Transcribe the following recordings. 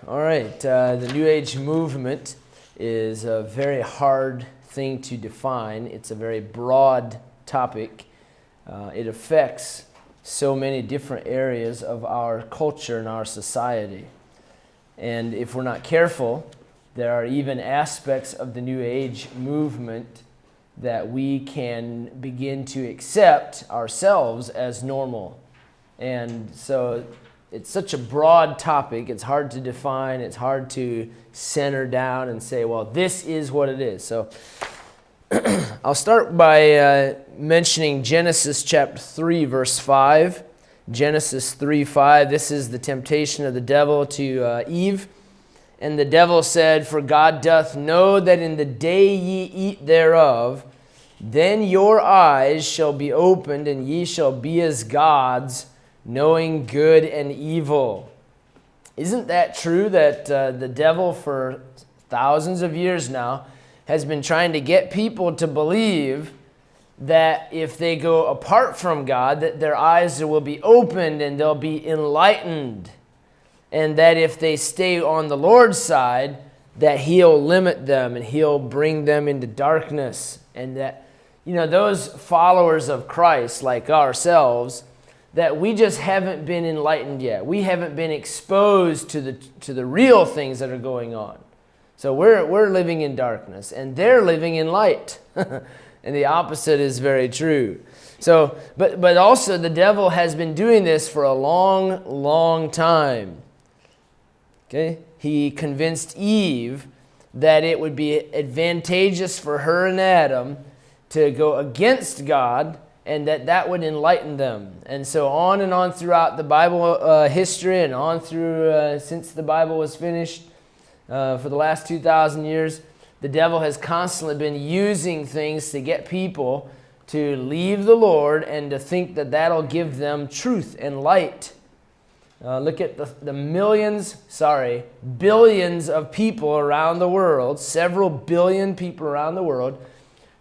All right. The New Age movement is a very hard thing to define. It's a very broad topic. It affects so many different areas of our culture and our society. And if we're not careful, there are even aspects of the New Age movement that we can begin to accept ourselves as normal. And so it's such a broad topic, it's hard to define, it's hard to center down and say, well, this is what it is. So I'll start by mentioning Genesis chapter 3, verse 5. Genesis 3:5. This is the temptation of the devil to Eve. And the devil said, "For God doth know that in the day ye eat thereof, then your eyes shall be opened, and ye shall be as gods, knowing good and evil." Isn't that true that the devil for thousands of years now has been trying to get people to believe that if they go apart from God, that their eyes will be opened and they'll be enlightened, and that if they stay on the Lord's side, that He'll limit them and He'll bring them into darkness, and that, you know, those followers of Christ like ourselves, that we just haven't been enlightened yet. We haven't been exposed to the real things that are going on. So we're living in darkness, and they're living in light. And the opposite is very true. So, but also the devil has been doing this for a long, long time. Okay? He convinced Eve that it would be advantageous for her and Adam to go against God, and that would enlighten them. And so on and on throughout the Bible history, and on through since the Bible was finished for the last 2,000 years, the devil has constantly been using things to get people to leave the Lord and to think that that'll give them truth and light. Look at the billions of people around the world, several billion people around the world,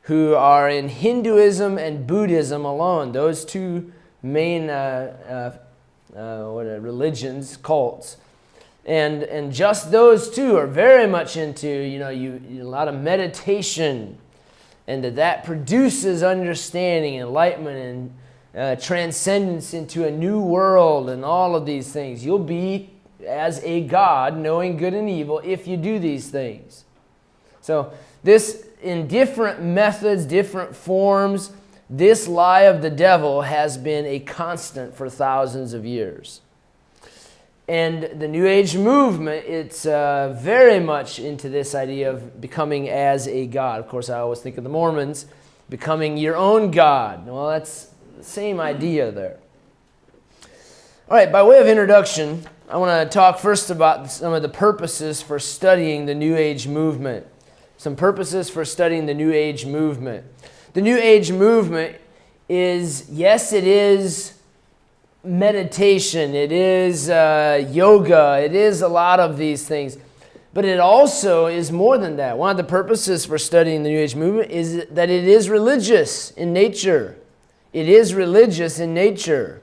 who are in Hinduism and Buddhism alone, those two main religions, cults. And just those two are very much into, a lot of meditation, and that produces understanding, enlightenment, and transcendence into a new world, and all of these things. You'll be as a God, knowing good and evil, if you do these things. So this, in different methods, different forms, this lie of the devil has been a constant for thousands of years. And the New Age movement, it's very much into this idea of becoming as a God. Of course, I always think of the Mormons, becoming your own God. Well, that's the same idea there. All right, by way of introduction, I want to talk first about some of the purposes for studying the New Age movement. Some purposes for studying the New Age movement. The New Age movement is, yes, it is meditation, it is yoga, it is a lot of these things, but it also is more than that. One of the purposes for studying the New Age movement is that it is religious in nature. It is religious in nature.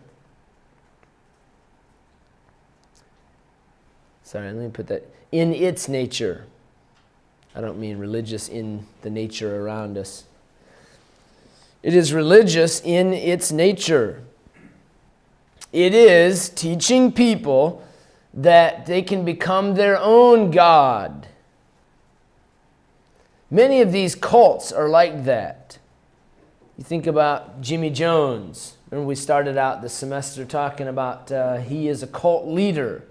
Sorry, let me put that in its nature. I don't mean religious in the nature around us. It is religious in its nature. It is teaching people that they can become their own God. Many of these cults are like that. You think about Jimmy Jones. Remember, we started out the semester talking about he is a cult leader.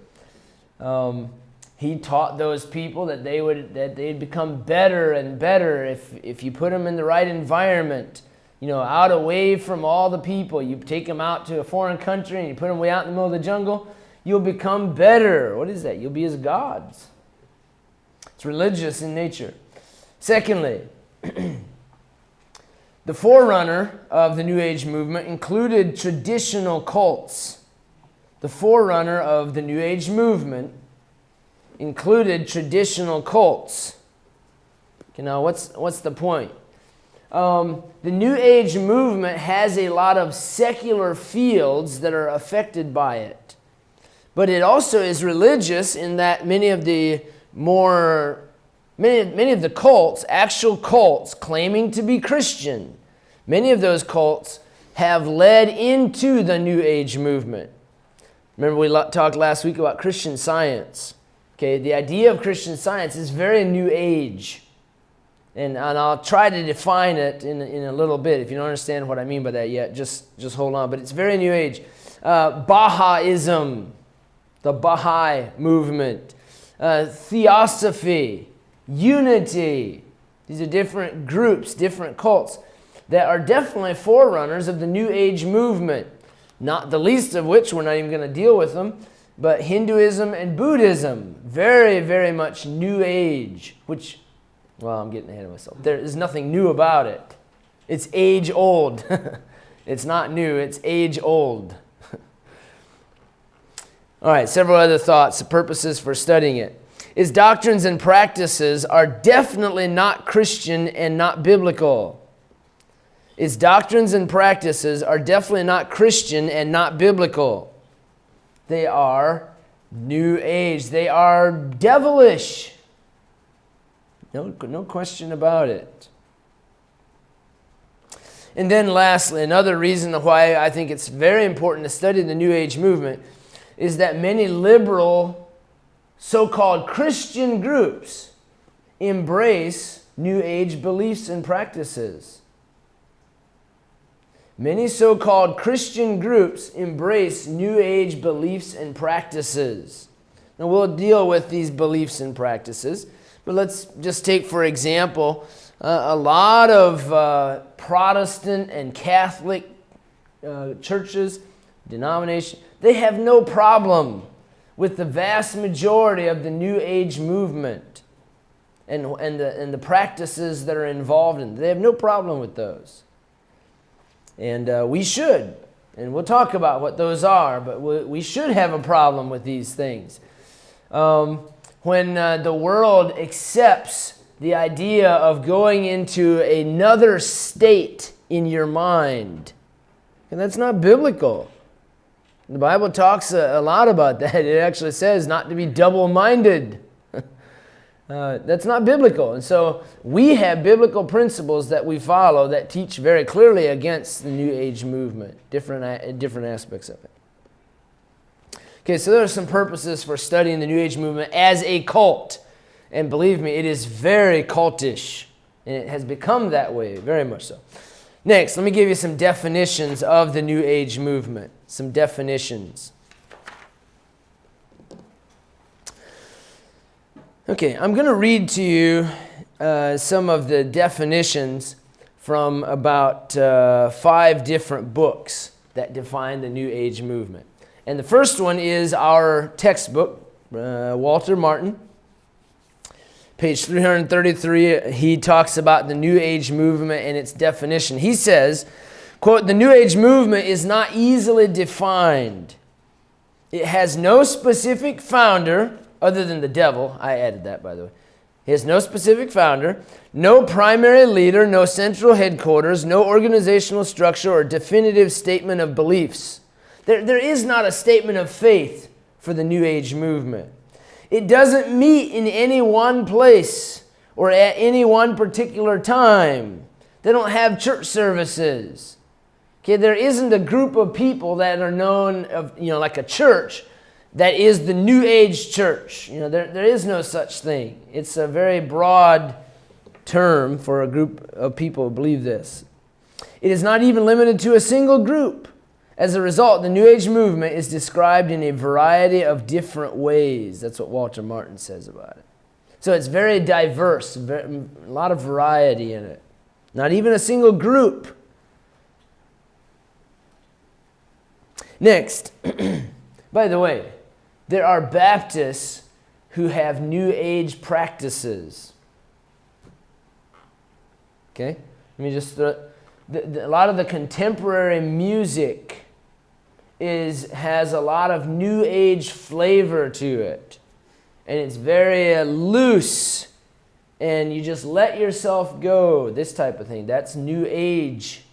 He taught those people that they'd become better and better if you put them in the right environment. Out away from all the people. You take them out to a foreign country and you put them way out in the middle of the jungle, you'll become better. What is that? You'll be as gods. It's religious in nature. Secondly, the forerunner of the New Age movement included traditional cults. The forerunner of the New Age movement included traditional cults. Okay, now what's the point? The New Age movement has a lot of secular fields that are affected by it. But it also is religious in that many of the cults, actual cults claiming to be Christian, many of those cults have led into the New Age movement. Remember we talked last week about Christian Science. Okay, the idea of Christian Science is very New Age. And I'll try to define it in a little bit. If you don't understand what I mean by that yet, just hold on. But it's very New Age. Baha'ism, the Baha'i movement, Theosophy, Unity. These are different groups, different cults that are definitely forerunners of the New Age movement. Not the least of which, we're not even going to deal with them, but Hinduism and Buddhism. Very, very much New Age, which, well, I'm getting ahead of myself. There is nothing new about it. It's age old. It's not new, it's age old. All right, several other thoughts, purposes for studying it. Its doctrines and practices are definitely not Christian and not biblical. Its doctrines and practices are definitely not Christian and not biblical. They are New Age. They are devilish. No question about it. And then lastly, another reason why I think it's very important to study the New Age movement is that many liberal so-called Christian groups embrace New Age beliefs and practices. Many so-called Christian groups embrace New Age beliefs and practices. Now we'll deal with these beliefs and practices, but let's just take, for example, a lot of Protestant and Catholic churches, denominations, they have no problem with the vast majority of the New Age movement and the practices that are involved in it. They have no problem with those. And we should, and we'll talk about what those are, but we should have a problem with these things. When the world accepts the idea of going into another state in your mind, and that's not biblical. The Bible talks a lot about that. It actually says not to be double-minded. That's not biblical. And so we have biblical principles that we follow that teach very clearly against the New Age movement, different aspects of it. Okay, so there are some purposes for studying the New Age movement as a cult. And believe me, it is very cultish. And it has become that way, very much so. Next, let me give you some definitions of the New Age movement. Some definitions. Okay, I'm going to read to you some of the definitions from about 5 different books that define the New Age movement. And the first one is our textbook, Walter Martin. Page 333, he talks about the New Age movement and its definition. He says, quote, "The New Age movement is not easily defined. It has no specific founder, other than the devil." I added that, by the way. He has no specific founder, no primary leader, no central headquarters, no organizational structure or definitive statement of beliefs. There is not a statement of faith for the New Age movement. It doesn't meet in any one place or at any one particular time. They don't have church services. Okay, there isn't a group of people that are known of, like a church that is the New Age church. There is no such thing. It's a very broad term for a group of people who believe this. It is not even limited to a single group. As a result, the New Age movement is described in a variety of different ways. That's what Walter Martin says about it. So it's very diverse, a lot of variety in it. Not even a single group. Next, by the way, there are Baptists who have New Age practices. Okay? Let me just throw... A lot of the contemporary music has a lot of New Age flavor to it. And it's very loose. And you just let yourself go. This type of thing. That's New Age.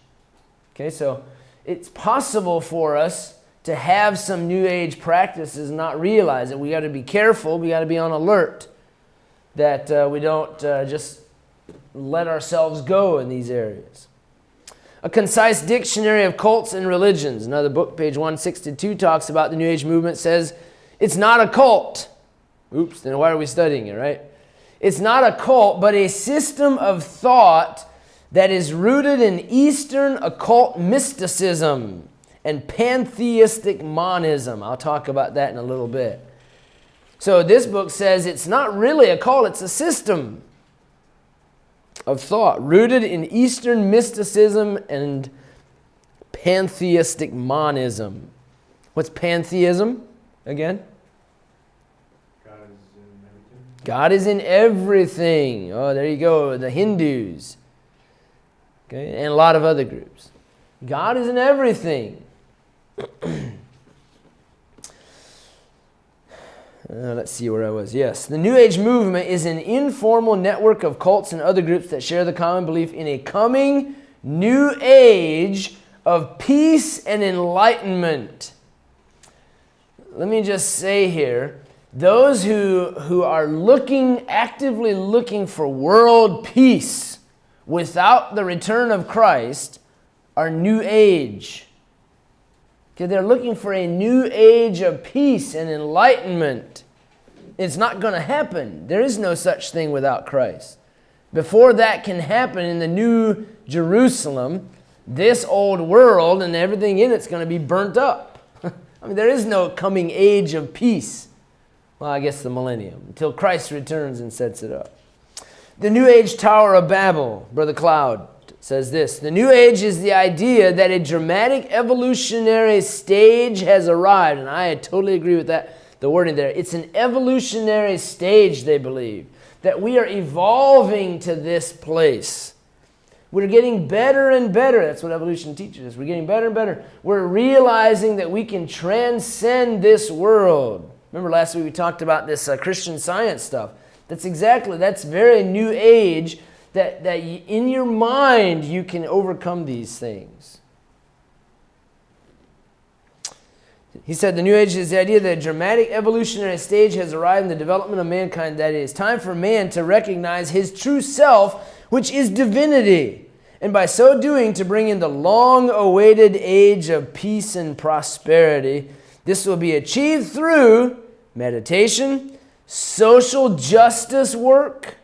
Okay, so it's possible for us to have some New Age practices and not realize it. We got to be careful. We got to be on alert that we don't just let ourselves go in these areas. A Concise Dictionary of Cults and Religions, another book, page 162, talks about the New Age movement, says it's not a cult. Oops, then why are we studying it, right? It's not a cult, but a system of thought that is rooted in Eastern occult mysticism and pantheistic monism. I'll talk about that in a little bit. So this book says it's not really a cult, it's a system of thought rooted in Eastern mysticism and pantheistic monism. What's pantheism again? God is in everything. Oh, there you go. The Hindus. Okay, and a lot of other groups. God is in everything. Let's see where I was. Yes. The New Age movement is an informal network of cults and other groups that share the common belief in a coming new age of peace and enlightenment. Let me just say here, those who are actively looking for world peace without the return of Christ are New Age. Okay, they're looking for a new age of peace and enlightenment. It's not going to happen. There is no such thing without Christ. Before that can happen in the new Jerusalem, this old world and everything in it's going to be burnt up. I mean, there is no coming age of peace. Well, I guess the millennium, until Christ returns and sets it up. The New Age Tower of Babel, Brother Cloud says this: the New Age is the idea that a dramatic evolutionary stage has arrived. And I totally agree with that, the wording there. It's an evolutionary stage, they believe, that we are evolving to this place. We're getting better and better. That's what evolution teaches us. We're getting better and better. We're realizing that we can transcend this world. Remember last week we talked about this Christian Science stuff. That's very New Age, that in your mind you can overcome these things. He said the New Age is the idea that a dramatic evolutionary stage has arrived in the development of mankind, that it is time for man to recognize his true self, which is divinity, and by so doing to bring in the long-awaited age of peace and prosperity. This will be achieved through meditation, social justice work.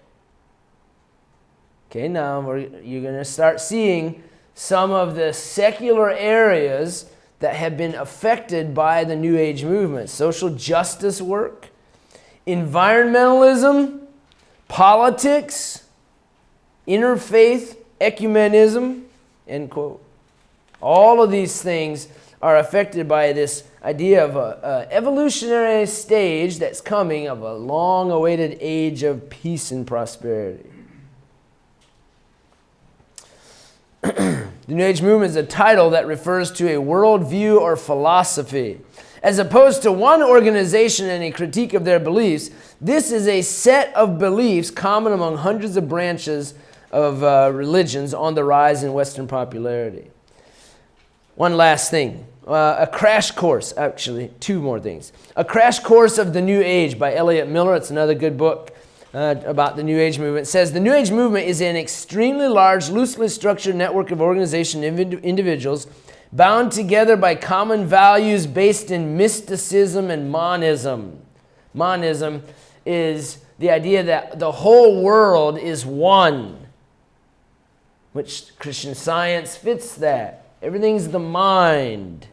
Okay, now you're going to start seeing some of the secular areas that have been affected by the New Age movement. Social justice work, environmentalism, politics, interfaith ecumenism, end quote. All of these things are affected by this idea of an evolutionary stage that's coming, of a long-awaited age of peace and prosperity. The New Age movement is a title that refers to a worldview or philosophy. As opposed to one organization and a critique of their beliefs, this is a set of beliefs common among hundreds of branches of religions on the rise in Western popularity. One last thing. A crash course, actually, two more things. A Crash Course of the New Age by Elliot Miller. It's another good book about the New Age movement. It says, the New Age movement is an extremely large, loosely structured network of organization individuals bound together by common values based in mysticism and monism. Monism is the idea that the whole world is one, which Christian Science fits that. Everything's the mind.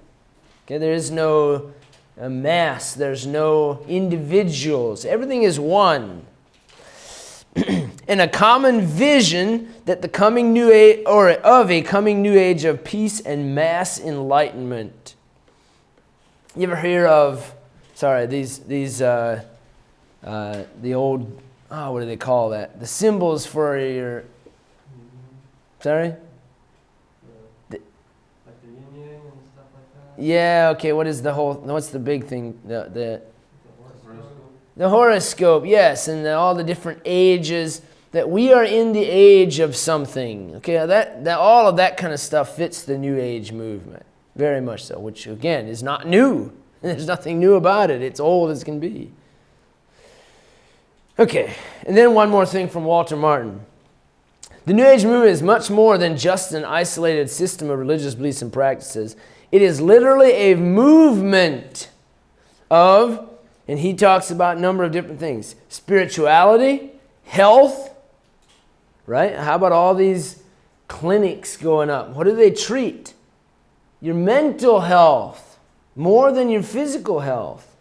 Okay, there is no mass. There's no individuals. Everything is one. And a common vision that the coming new age, or of a coming new age of peace and mass enlightenment. You ever hear of? Sorry, the old. What do they call that? The symbols for your. Sorry. Yeah, okay, what's the big thing? The horoscope, yes, and all the different ages, that we are in the age of something. Okay, that all of that kind of stuff fits the New Age movement. Very much so, which again is not new. There's nothing new about it. It's old as can be. Okay, and then one more thing from Walter Martin. The New Age movement is much more than just an isolated system of religious beliefs and practices. It is literally a movement of, and he talks about a number of different things, spirituality, health, right? How about all these clinics going up? What do they treat? Your mental health, more than your physical health.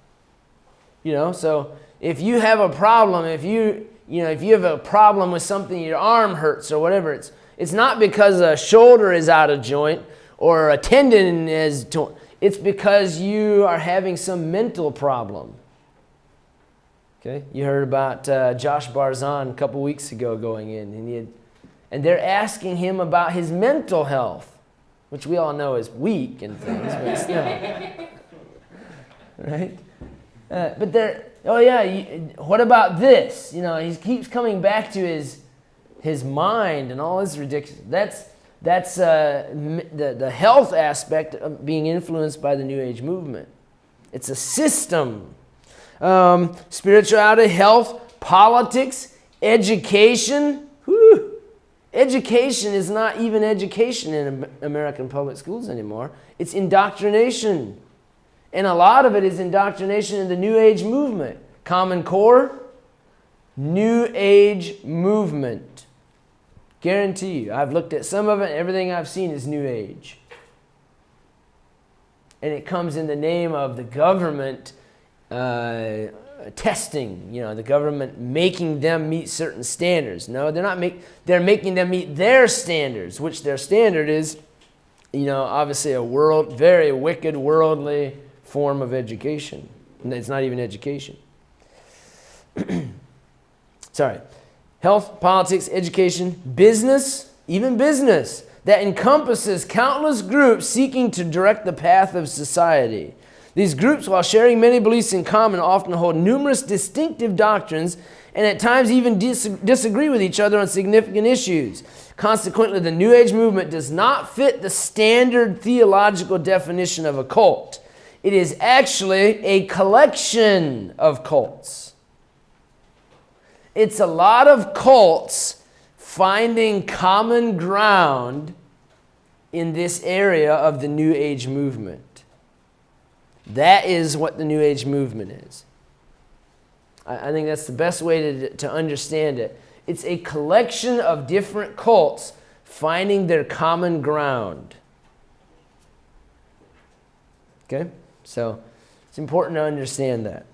So if you have a problem, if you have a problem with something, your arm hurts or whatever, it's not because a shoulder is out of joint or a tendon is torn. It's because you are having some mental problem. Okay, you heard about Josh Barzan a couple weeks ago going in, and they're asking him about his mental health, which we all know is weak and things, but still, right? But they're, what about this? He keeps coming back to his mind and all this ridiculous. That's the health aspect of being influenced by the New Age movement. It's a system. Spirituality, health, politics, education. Whew. Education is not even education in American public schools anymore. It's indoctrination. And a lot of it is indoctrination in the New Age movement. Common Core, New Age movement. Guarantee you. I've looked at some of it. Everything I've seen is New Age. And it comes in the name of the government testing. The government making them meet certain standards. No, they're not. They're making them meet their standards, which their standard is, obviously a very wicked, worldly form of education. It's not even education. Sorry. Health, politics, education, business, even business, that encompasses countless groups seeking to direct the path of society. These groups, while sharing many beliefs in common, often hold numerous distinctive doctrines and at times even disagree with each other on significant issues. Consequently, the New Age movement does not fit the standard theological definition of a cult. It is actually a collection of cults. It's a lot of cults finding common ground in this area of the New Age movement. That is what the New Age movement is. I think that's the best way to understand it. It's a collection of different cults finding their common ground. Okay? So it's important to understand that.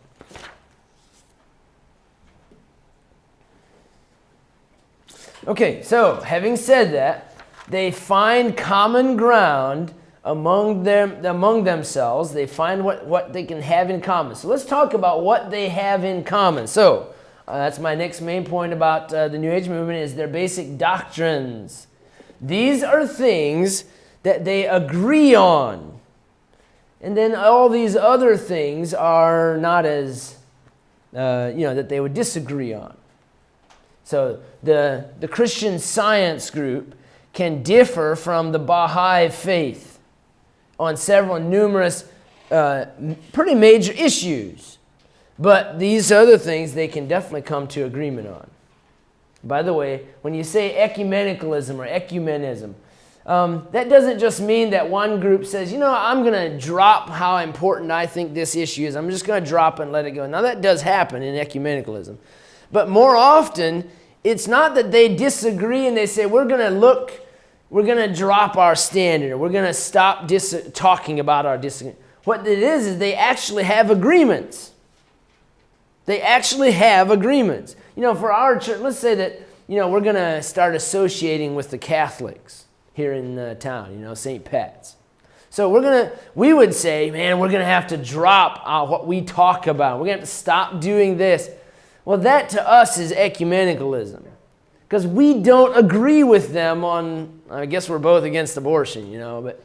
Okay, so having said that, they find common ground among themselves. They find what they can have in common. So let's talk about what they have in common. So that's my next main point about the New Age movement is their basic doctrines. These are things that they agree on. And then all these other things are not as, that they would disagree on. So the Christian Science group can differ from the Baha'i faith on numerous, pretty major issues. But these other things they can definitely come to agreement on. By the way, when you say ecumenicalism or ecumenism, that doesn't just mean that one group says, I'm going to drop how important I think this issue is. I'm just going to drop it and let it go. Now, that does happen in ecumenicalism. But more often, it's not that they disagree and they say, we're going to drop our standard. We're going to stop talking about our disagreement. What it is they actually have agreements. They actually have agreements. For our church, let's say that, we're going to start associating with the Catholics here in town, St. Pat's. So we would say, man, we're going to have to drop what we talk about. We're going to have to stop doing this. Well, that to us is ecumenicalism. Because we don't agree with them on, I guess we're both against abortion, but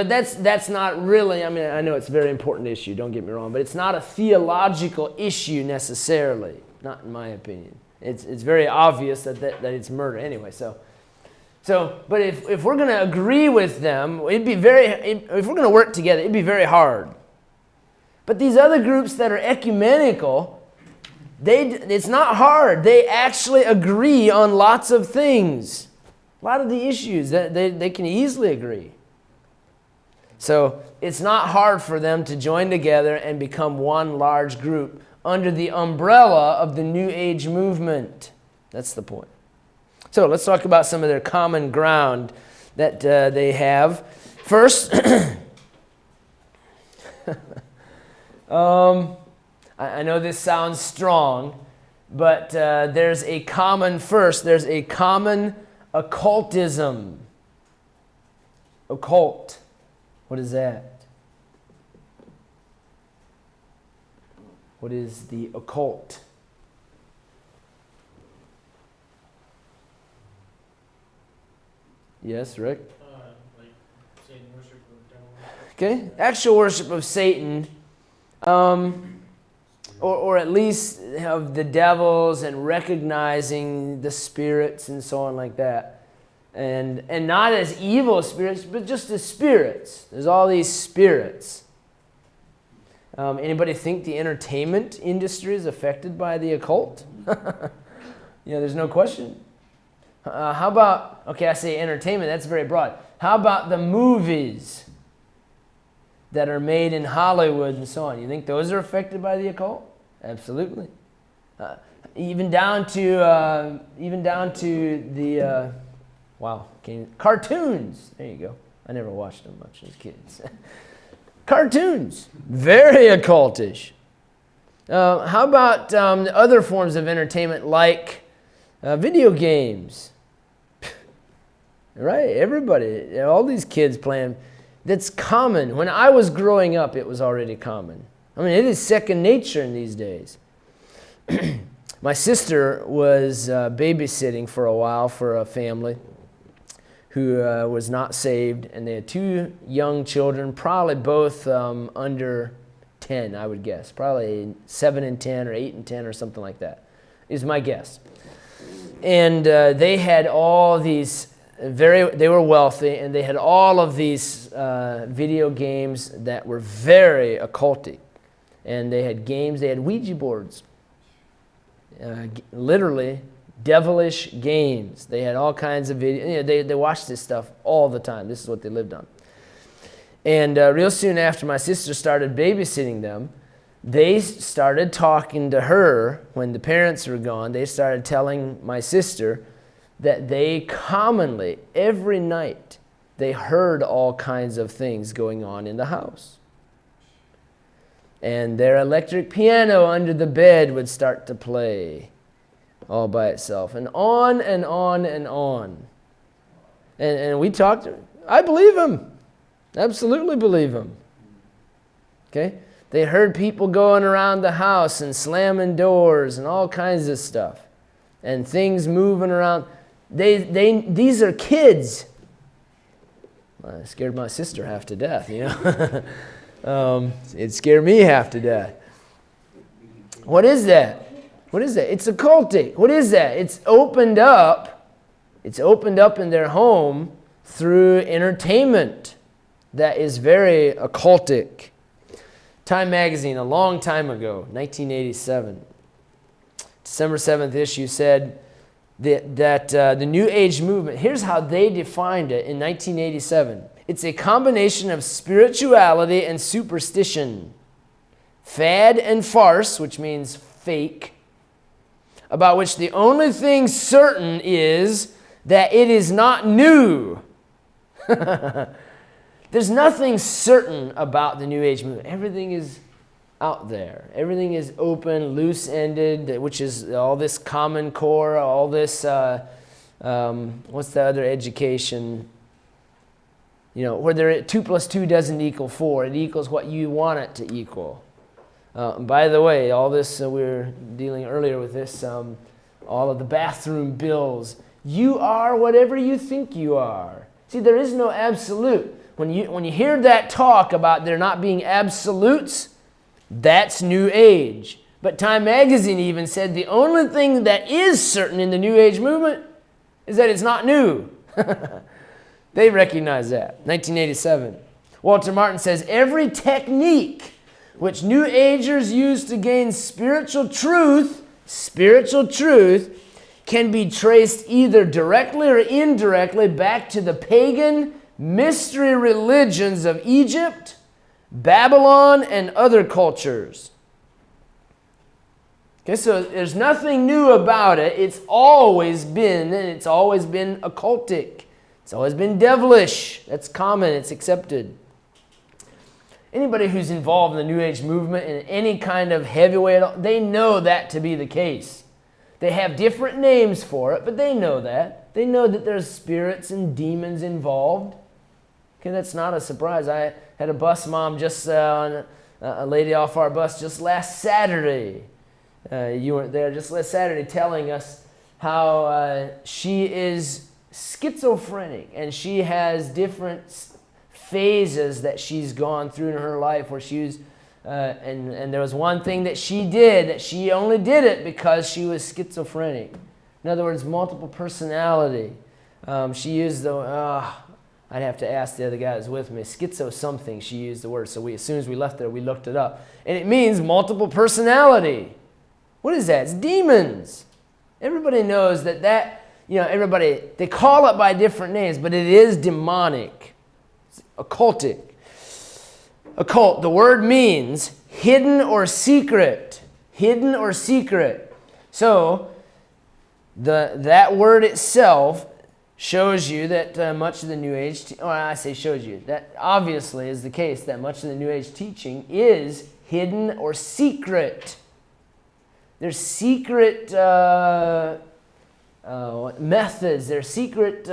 that's not really, I know it's a very important issue, don't get me wrong, but it's not a theological issue necessarily, not in my opinion. It's very obvious that it's murder anyway, so So, but if we're going to agree with them, if we're going to work together, it'd be very hard. But these other groups that are ecumenical, it's not hard. They actually agree on lots of things. A lot of the issues, that they can easily agree. So it's not hard for them to join together and become one large group under the umbrella of the New Age movement. That's the point. So let's talk about some of their common ground that they have. First, I know this sounds strong, but there's a common occultism. Occult. What is that? What is the occult? Yes, Rick? Like Satan worship or devil worship. Okay, actual worship of Satan, or at least of the devils, and recognizing the spirits and so on like that. And not as evil spirits, but just as spirits. There's all these spirits. Anybody think the entertainment industry is affected by the occult? There's no question. How about, I say entertainment, that's very broad. How about the movies that are made in Hollywood and so on? You think those are affected by the occult? Absolutely. Even down to the cartoons. There you go. I never watched them much as kids. Cartoons, very occultish. How about other forms of entertainment like video games? Right, everybody, all these kids playing. That's common. When I was growing up, it was already common. I mean, it is second nature in these days. My sister was babysitting for a while for a family who was not saved, and they had two young children, probably both under 10, I would guess. Probably 7 and 10 or 8 and 10 or something like that, is my guess. And they had all these they were wealthy, and they had all of these video games that were very occultic. And they had games, they had Ouija boards. Literally, devilish games. They had all kinds of video. They watched this stuff all the time. This is what they lived on. And real soon after my sister started babysitting them, they started talking to her when the parents were gone. They started telling my sister that they commonly, every night, they heard all kinds of things going on in the house. And their electric piano under the bed would start to play all by itself. And on and on and on. And we talked to her. I believe him. Absolutely believe him. Okay? They heard people going around the house and slamming doors and all kinds of stuff. And things moving around. These are kids. Well, it scared my sister half to death, It scared me half to death. What is that? What is that? It's occultic. What is that? It's opened up. It's opened up in their home through entertainment that is very occultic. Time magazine, a long time ago, 1987, December 7th issue said that the New Age movement, here's how they defined it in 1987. It's a combination of spirituality and superstition, fad and farce, which means fake, about which the only thing certain is that it is not new. There's nothing certain about the New Age movement. Everything is out there. Everything is open, loose-ended, which is all this Common Core, all this, what's the other education? Where 2 plus 2 doesn't equal 4. It equals what you want it to equal. By the way, all this, we were dealing earlier with this, all of the bathroom bills. You are whatever you think you are. See, there is no absolute. When you hear that talk about there not being absolutes, that's New Age. But Time Magazine even said the only thing that is certain in the New Age movement is that it's not new. They recognize that. 1987. Walter Martin says, every technique which New Agers use to gain spiritual truth, can be traced either directly or indirectly back to the pagan mystery religions of Egypt, Babylon, and other cultures. Okay, so there's nothing new about it. It's always been occultic. It's always been devilish. That's common. It's accepted. Anybody who's involved in the New Age movement in any kind of heavyweight, they know that to be the case. They have different names for it, but they know that. They know that there's spirits and demons involved. Okay, that's not a surprise. I had a bus mom just a lady off our bus just last Saturday. You weren't there, just last Saturday, telling us how she is schizophrenic and she has different phases that she's gone through in her life where she was, and there was one thing that she did, that she only did it because she was schizophrenic. In other words, multiple personality. She used the, I'd have to ask the other guy who's with me, schizo something, she used the word. So as soon as we left there, we looked it up. And it means multiple personality. What is that? It's demons. Everybody knows that, everybody, they call it by different names, but it is demonic. It's occultic. Occult, the word means hidden or secret. Hidden or secret. So, that word itself shows you that much of the New Age, that obviously is the case, that much of the New Age teaching is hidden or secret. There's secret methods, there's secret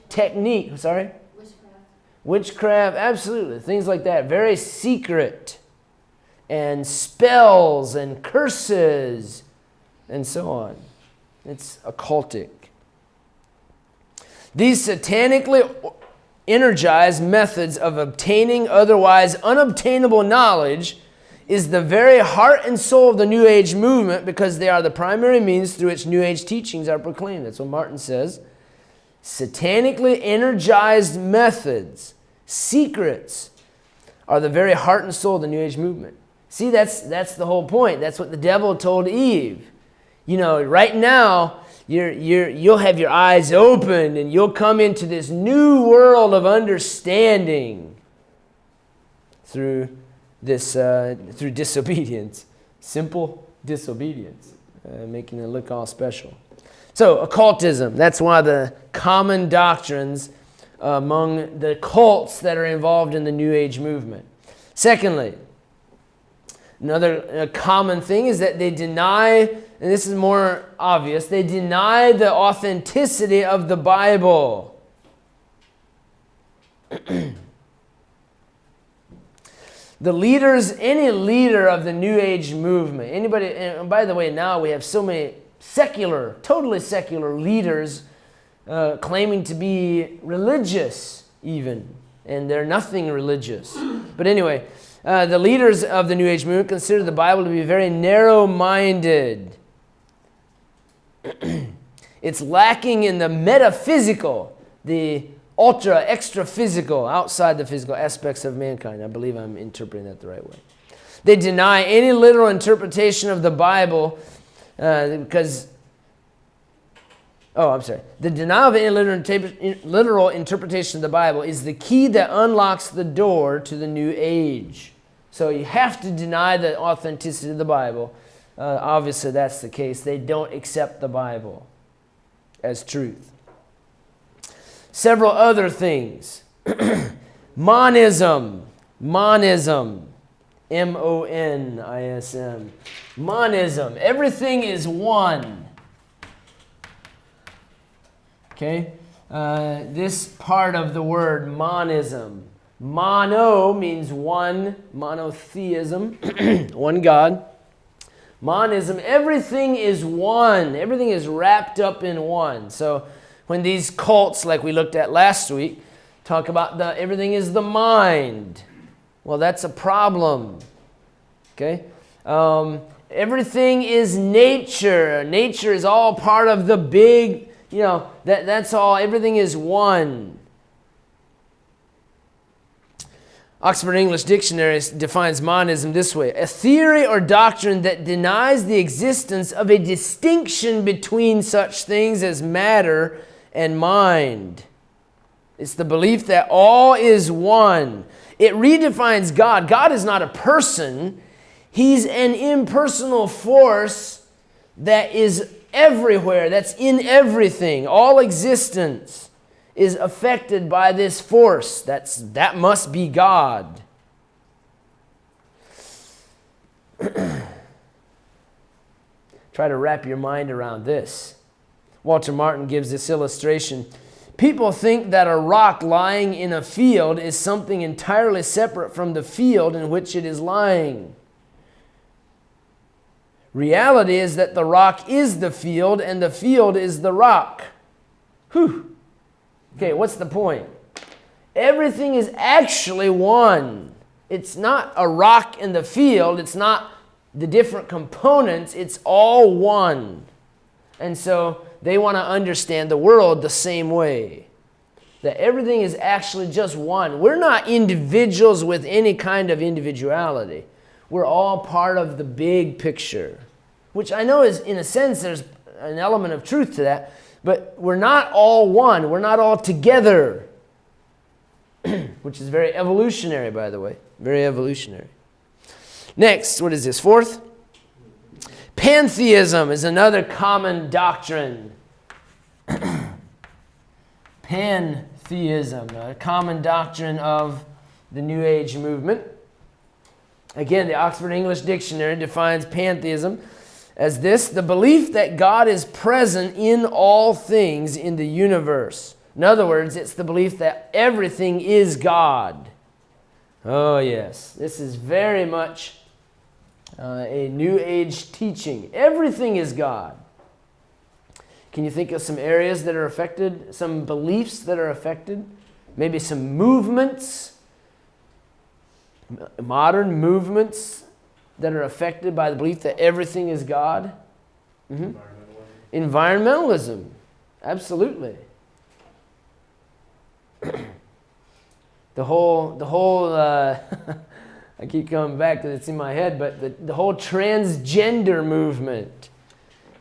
technique. Sorry? Witchcraft, absolutely. Things like that. Very secret. And spells and curses and so on. It's occultic. These satanically energized methods of obtaining otherwise unobtainable knowledge is the very heart and soul of the New Age movement because they are the primary means through which New Age teachings are proclaimed. That's what Martin says. Satanically energized methods, secrets, are the very heart and soul of the New Age movement. See, that's the whole point. That's what the devil told Eve. Right now, you'll have your eyes opened and you'll come into this new world of understanding through disobedience. Simple disobedience, making it look all special. So, occultism, that's one of the common doctrines among the cults that are involved in the New Age movement. Secondly, another common thing is that they deny, and this is more obvious, they deny the authenticity of the Bible. Any leader of the New Age movement, anybody, and by the way, now we have so many totally secular leaders claiming to be religious even, and they're nothing religious. But anyway, the leaders of the New Age movement consider the Bible to be very narrow-minded. It's lacking in the metaphysical, the extra-physical, outside the physical aspects of mankind. I believe I'm interpreting that the right way. They deny any literal interpretation of the Bible because... The denial of any literal interpretation of the Bible is the key that unlocks the door to the New Age. So you have to deny the authenticity of the Bible. Obviously, that's the case. They don't accept the Bible as truth. Several other things. Monism. M-O-N-I-S-M. Monism. Everything is one. Okay? This part of the word monism. Mono means one. Monotheism. One God. Monism. Everything is one. Everything is wrapped up in one. So when these cults, like we looked at last week, talk about everything is the mind. Well, that's a problem. Okay? Everything is nature. Nature is all part of the big, You know, that's all. Everything is one. Oxford English Dictionary defines monism this way: a theory or doctrine that denies the existence of a distinction between such things as matter and mind. It's the belief that all is one. It redefines God. God is not a person. He's an impersonal force that is everywhere, that's in everything. All existence is affected by this force. That must be God. Try to wrap your mind around this. Walter Martin gives this illustration. People think that a rock lying in a field is something entirely separate from the field in which it is lying. Reality is that the rock is the field and the field is the rock. Whew. Okay, what's the point? Everything is actually one. It's not a rock in the field. It's not the different components. It's all one. And so they want to understand the world the same way. That everything is actually just one. We're not individuals with any kind of individuality. We're all part of the big picture. Which I know is, in a sense, there's an element of truth to that. But we're not all one. We're not all together. Which is very evolutionary, by the way. Very evolutionary. Next, what is this? Fourth? Pantheism is another common doctrine. Pantheism, a common doctrine of the New Age movement. Again, the Oxford English Dictionary defines pantheism as this: the belief that God is present in all things in the universe. In other words, it's the belief that everything is God. Oh yes, this is very much a New Age teaching. Everything is God. Can you think of some areas that are affected, some beliefs that are affected? Maybe some movements, modern movements that are affected by the belief that everything is God? Mm-hmm. Environmentalism. Absolutely. The whole I keep coming back because it's in my head, but the whole transgender movement.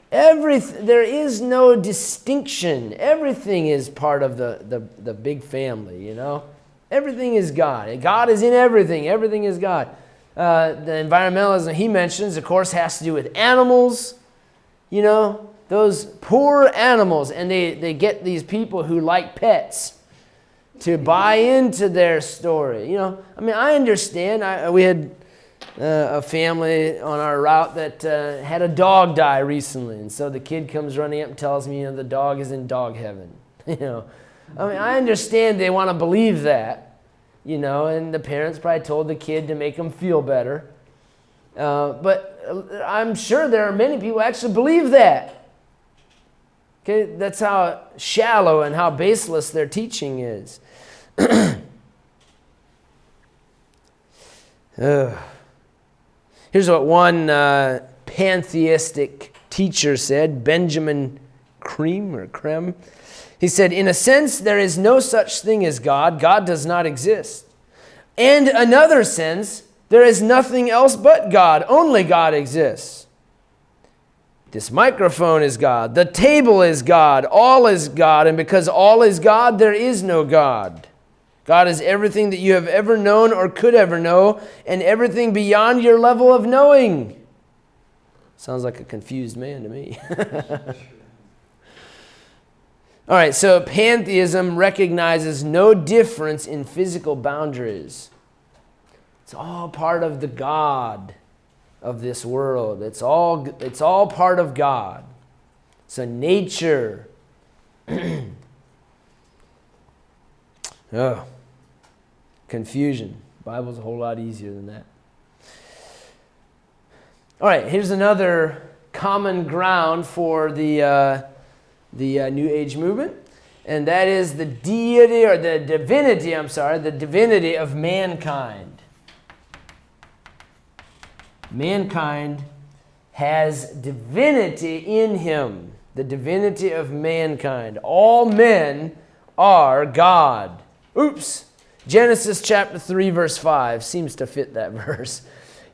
There is no distinction. Everything is part of the big family, you know. Everything is God. God is in everything. Everything is God. The environmentalism he mentions, of course, has to do with animals. You know, those poor animals. And they get these people who like pets to buy into their story. You know, I mean, I understand. We had a family on our route that had a dog die recently. And so the kid comes running up and tells me, you know, the dog is in dog heaven. You know, I mean, I understand they want to believe that. You know, and the parents probably told the kid to make him feel better. But I'm sure there are many people who actually believe that. Okay, that's how shallow and how baseless their teaching is. Here's what one pantheistic teacher said, Benjamin Creme. He said, in a sense, there is no such thing as God. God does not exist. And another sense, there is nothing else but God. Only God exists. This microphone is God. The table is God. All is God. And because all is God, there is no God. God is everything that you have ever known or could ever know, and everything beyond your level of knowing. Sounds like a confused man to me. All right, so pantheism recognizes no difference in physical boundaries. It's all part of the God of this world. It's all part of God. It's a nature. Oh, confusion. The Bible's a whole lot easier than that. All right, here's another common ground for the New Age movement, and that is the deity or the divinity of mankind. Mankind has divinity in him. The divinity of mankind. All men are God. Oops. Genesis chapter 3 verse 5 seems to fit that verse.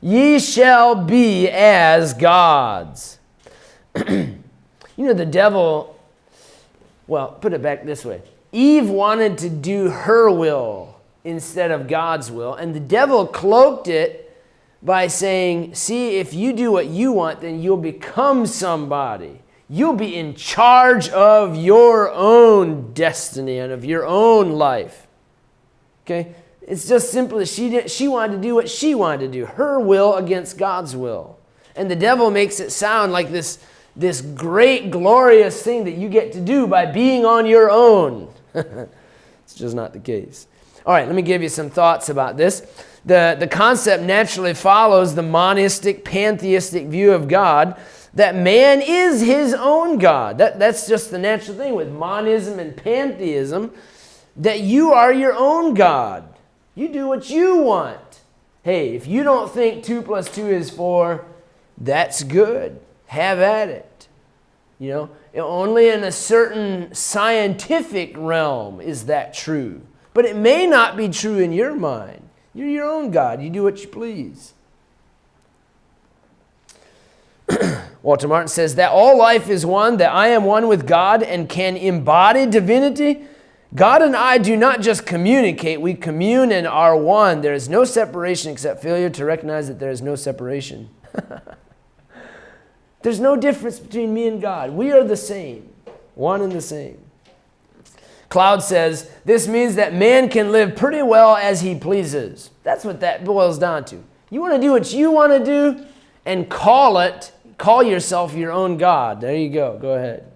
Ye shall be as gods. The devil, well, put it back this way. Eve wanted to do her will instead of God's will, and the devil cloaked it by saying, see, if you do what you want, then you'll become somebody. You'll be in charge of your own destiny and of your own life. Okay? It's just simply she wanted to do what she wanted to do. Her will against God's will. And the devil makes it sound like this great, glorious thing that you get to do by being on your own. It's just not the case. All right, let me give you some thoughts about this. The concept naturally follows the monistic, pantheistic view of God, that man is his own God. That's just the natural thing with monism and pantheism, that you are your own God. You do what you want. Hey, if you don't think 2 + 2 is 4, that's good. Have at it. Only in a certain scientific realm is that true. But it may not be true in your mind. You're your own God. You do what you please. Walter Martin says that all life is one, that I am one with God and can embody divinity. God and I do not just communicate, we commune and are one. There is no separation except failure to recognize that there is no separation. There's no difference between me and God. We are the same, one and the same. Cloud says, this means that man can live pretty well as he pleases. That's what that boils down to. You want to do what you want to do and call yourself your own God. There you go. Go ahead.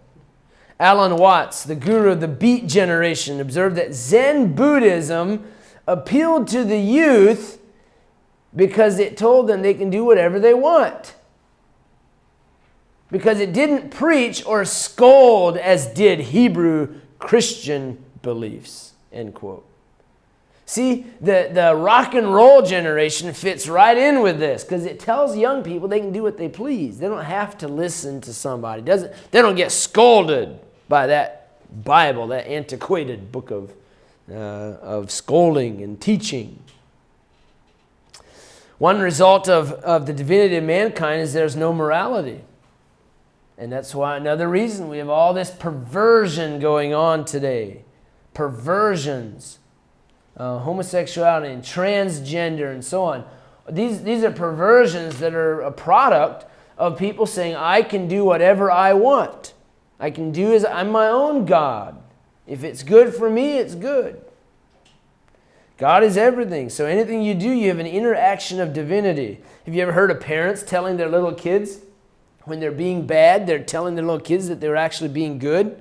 Alan Watts, the guru of the Beat generation, observed that Zen Buddhism appealed to the youth because it told them they can do whatever they want. Because it didn't preach or scold as did Hebrew Christian beliefs, end quote. See, the rock and roll generation fits right in with this because it tells young people they can do what they please. They don't have to listen to somebody. They don't get scolded by that Bible, that antiquated book of scolding and teaching. One result of the divinity of mankind is there's no morality. And that's why another reason we have all this perversion going on today. Perversions. Homosexuality and transgender and so on. These are perversions that are a product of people saying, I can do whatever I want. I can do as I'm my own God. If it's good for me, it's good. God is everything. So anything you do, you have an interaction of divinity. Have you ever heard of parents telling their little kids, when they're being bad, they're telling their little kids that they're actually being good?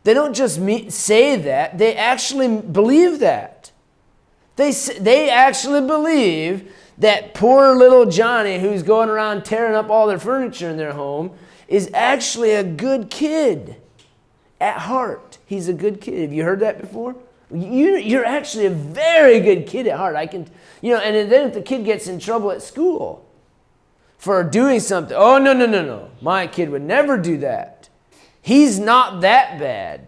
They don't just say that, they actually believe that. They actually believe that poor little Johnny who's going around tearing up all their furniture in their home is actually a good kid. At heart, he's a good kid. Have you heard that before? You're actually a very good kid at heart. And then if the kid gets in trouble at school for doing something, oh, no. My kid would never do that. He's not that bad.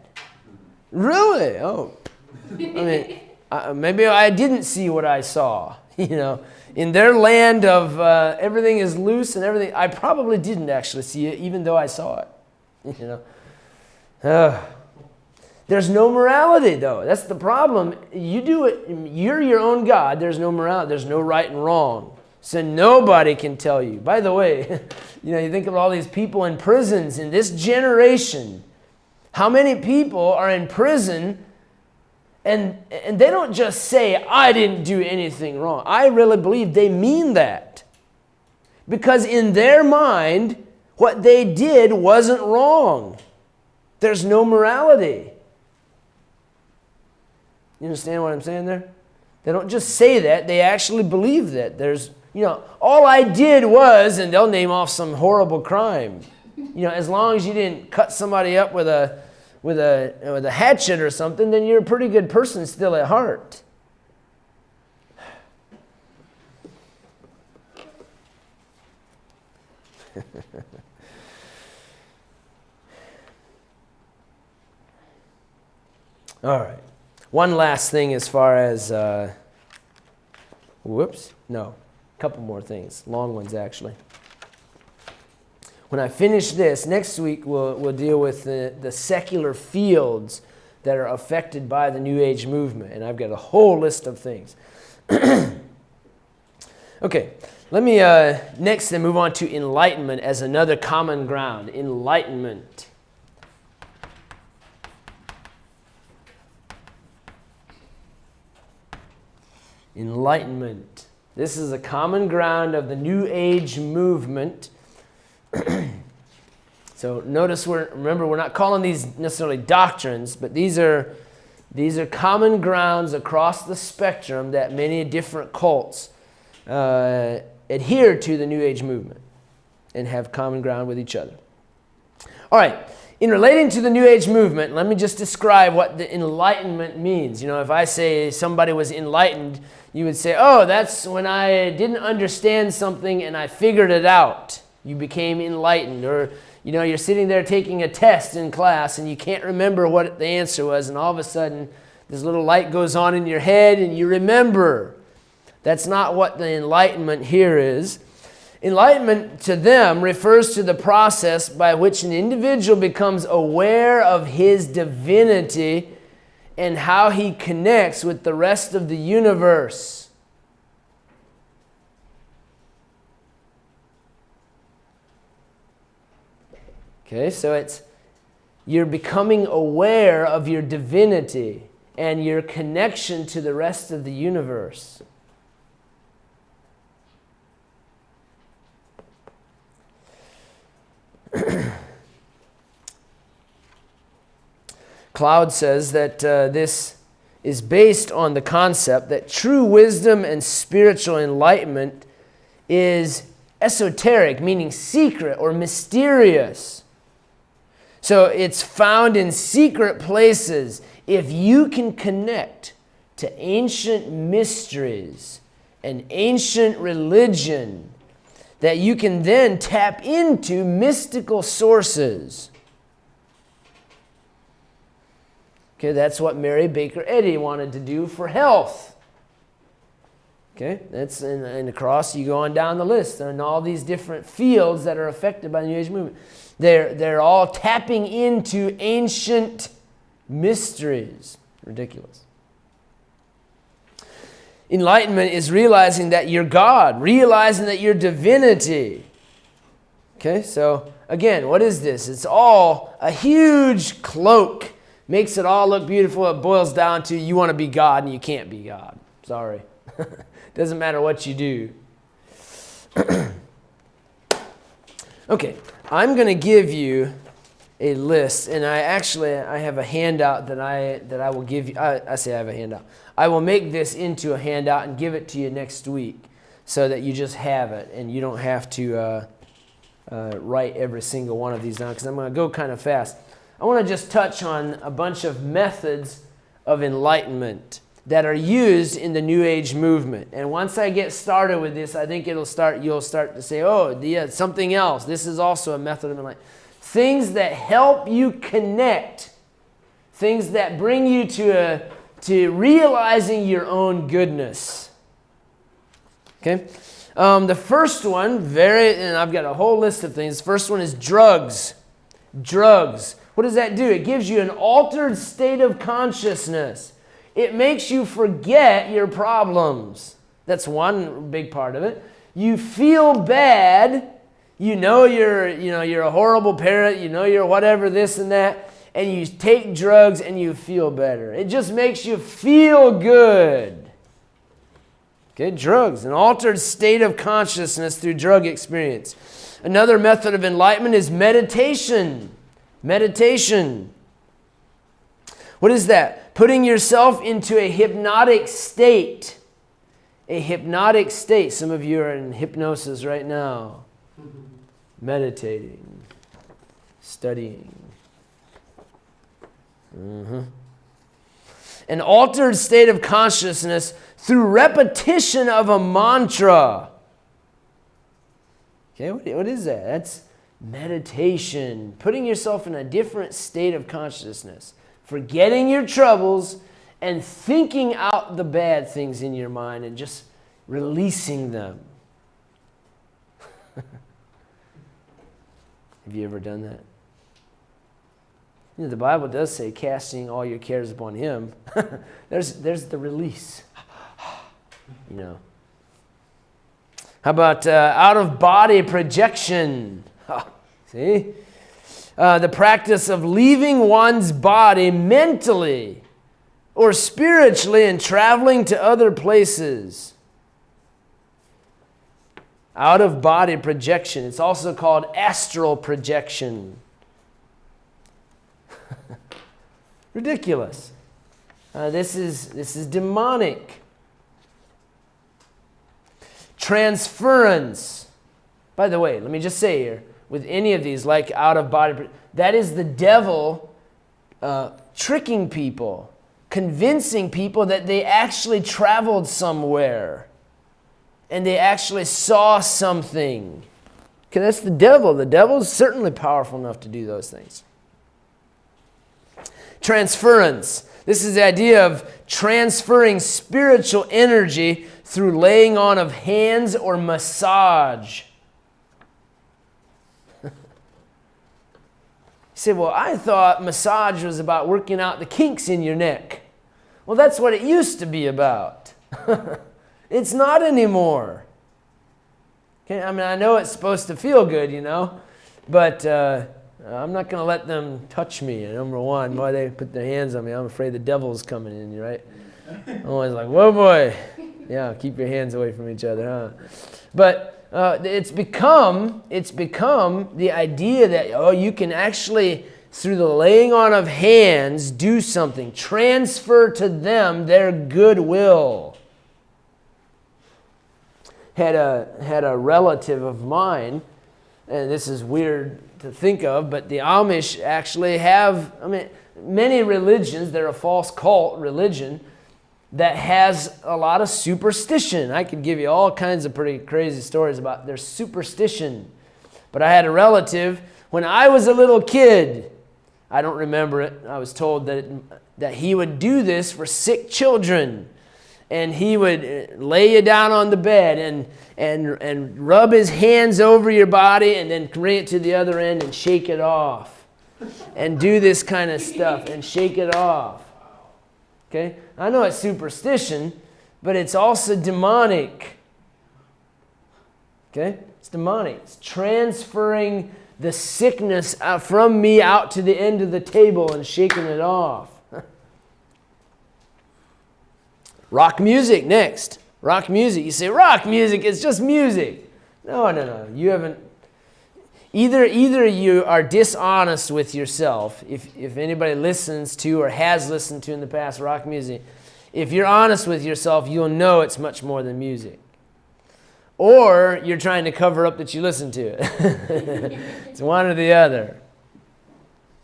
Really? Oh. Maybe I didn't see what I saw. In their land of everything is loose and everything, I probably didn't actually see it, even though I saw it. There's no morality, though. That's the problem. You do it. You're your own God. There's no morality. There's no right and wrong. So nobody can tell you. By the way, you think of all these people in prisons in this generation. How many people are in prison and they don't just say, I didn't do anything wrong. I really believe they mean that. Because in their mind, what they did wasn't wrong. There's no morality. You understand what I'm saying there? They don't just say that. They actually believe that. There's, all I did was, and they'll name off some horrible crime. As long as you didn't cut somebody up with a hatchet or something, then you're a pretty good person still at heart. All right. One last thing as far as, a couple more things. Long ones, actually. When I finish this, next week we'll deal with the secular fields that are affected by the New Age movement. And I've got a whole list of things. Okay, let me next then move on to Enlightenment as another common ground. Enlightenment. Enlightenment. This is a common ground of the New Age movement. So notice remember we're not calling these necessarily doctrines, but these are common grounds across the spectrum that many different cults adhere to the New Age movement and have common ground with each other. All right, in relating to the New Age movement, let me just describe what the Enlightenment means. You know, if I say somebody was enlightened, you would say, oh, that's when I didn't understand something and I figured it out. You became enlightened. Or, you know, you're sitting there taking a test in class and you can't remember what the answer was, and all of a sudden this little light goes on in your head and you remember. That's not what the enlightenment here is. Enlightenment to them refers to the process by which an individual becomes aware of his divinity and how he connects with the rest of the universe. Okay, so you're becoming aware of your divinity and your connection to the rest of the universe. Cloud says that this is based on the concept that true wisdom and spiritual enlightenment is esoteric, meaning secret or mysterious. So it's found in secret places. If you can connect to ancient mysteries and ancient religion, that you can then tap into mystical sources. Okay, that's what Mary Baker Eddy wanted to do for health. Okay, that's and across you go on down the list, and all these different fields that are affected by the New Age movement. They're all tapping into ancient mysteries. Ridiculous. Enlightenment is realizing that you're God, realizing that you're divinity. Okay, so again, what is this? It's all a huge cloak. Makes it all look beautiful. It boils down to you want to be God and you can't be God. Sorry. Doesn't matter what you do. Okay, I'm going to give you a list, and I have a handout that I will give you. I say I have a handout. I will make this into a handout and give it to you next week so that you just have it and you don't have to write every single one of these down, because I'm going to go kind of fast. I want to just touch on a bunch of methods of enlightenment that are used in the New Age movement. And once I get started with this, I think you'll start to say, oh, yeah, something else. This is also a method of enlightenment. Things that help you connect. Things that bring you to realizing your own goodness. Okay? The first one, and I've got a whole list of things. The first one is drugs. Drugs. What does that do? It gives you an altered state of consciousness. It makes you forget your problems. That's one big part of it. You feel bad. You know you're a horrible parent. You know you're whatever, this and that. And you take drugs and you feel better. It just makes you feel good. Okay, drugs. An altered state of consciousness through drug experience. Another method of enlightenment is meditation. Meditation. What is that? Putting yourself into a hypnotic state. A hypnotic state. Some of you are in hypnosis right now. Meditating. Studying. An altered state of consciousness through repetition of a mantra. Okay, what is that? That's meditation. Putting yourself in a different state of consciousness. Forgetting your troubles and thinking out the bad things in your mind and just releasing them. Have you ever done that? You know, the Bible does say, casting all your cares upon Him. There's the release. You know. How about out-of-body projection? See? The practice of leaving one's body mentally or spiritually and traveling to other places. Out-of-body projection. It's also called astral projection. Ridiculous. This is demonic. Transference. By the way, let me just say here, with any of these, like out-of-body, that is the devil tricking people, convincing people that they actually traveled somewhere and they actually saw something. Okay, that's the devil. The devil is certainly powerful enough to do those things. Transference. This is the idea of transferring spiritual energy through laying on of hands or massage. You say, well, I thought massage was about working out the kinks in your neck. Well, that's what it used to be about. It's not anymore. Okay, I mean, I know it's supposed to feel good, you know, but I'm not going to let them touch me. Number one, why they put their hands on me? I'm afraid the devil's coming in, right? I'm always like, whoa, boy. Yeah, keep your hands away from each other, huh? But it's become the idea that, oh, you can actually, through the laying on of hands, do something. Transfer to them their goodwill. Had a relative of mine, and this is weird to think of, but the Amish actually have, I mean, many religions, they're a false cult religion that has a lot of superstition. I could give you all kinds of pretty crazy stories about their superstition. But I had a relative, when I was a little kid, I don't remember it, I was told that he would do this for sick children. And he would lay you down on the bed and rub his hands over your body and then bring it to the other end and shake it off. And do this kind of stuff and shake it off. Okay? I know it's superstition, but it's also demonic. Okay? It's demonic. It's transferring the sickness from me out to the end of the table and shaking it off. Rock music, next. Rock music. You say, rock music, it's just music. No. You haven't. Either you are dishonest with yourself, if anybody listens to or has listened to in the past rock music, if you're honest with yourself, you'll know it's much more than music. Or you're trying to cover up that you listen to it. It's one or the other.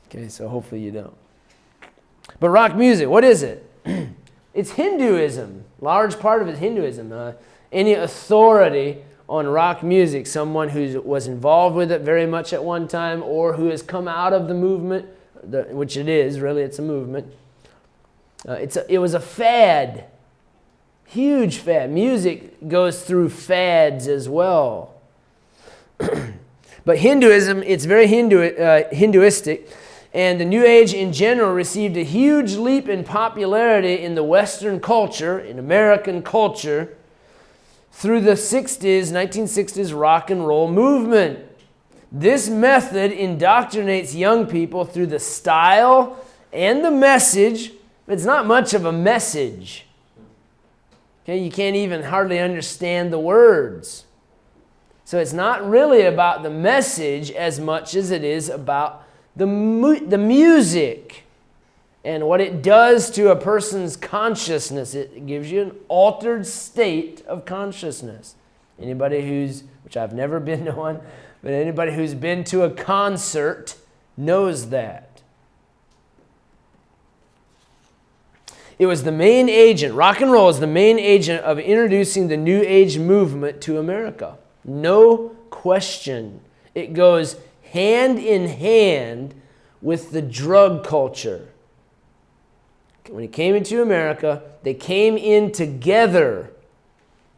Okay, so hopefully you don't. But rock music, what is it? It's Hinduism. Large part of it is Hinduism. Any authority on rock music, someone who was involved with it very much at one time or who has come out of the movement, which it is, really it's a movement. It was a fad. Huge fad. Music goes through fads as well. But Hinduism, it's very Hinduistic. And the New Age in general received a huge leap in popularity in the Western culture, in American culture, through the 1960s rock and roll movement. This method indoctrinates young people through the style and the message. It's not much of a message. Okay, you can't even hardly understand the words. So it's not really about the message as much as it is about the music and what it does to a person's consciousness. It gives you an altered state of consciousness. Anybody which I've never been to one, but anybody who's been to a concert knows that. It was the main agent, rock and roll is the main agent of introducing the New Age movement to America. No question. It goes hand in hand with the drug culture. When he came into America, they came in together.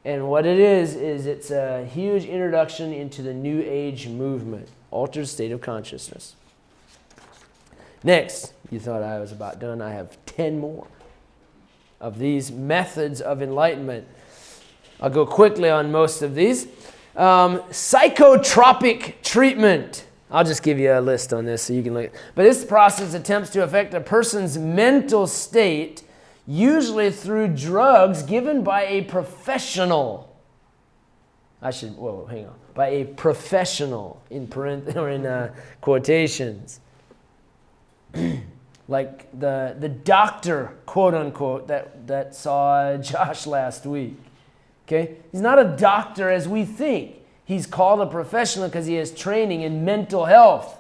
And what it is it's a huge introduction into the New Age movement, altered state of consciousness. Next, you thought I was about done. I have 10 more of these methods of enlightenment. I'll go quickly on most of these. Psychotropic treatment. I'll just give you a list on this so you can look. But this process attempts to affect a person's mental state, usually through drugs given by a professional. Hang on. By a professional, in quotations. Like the doctor, quote unquote, that saw Josh last week. Okay? He's not a doctor as we think. He's called a professional because he has training in mental health,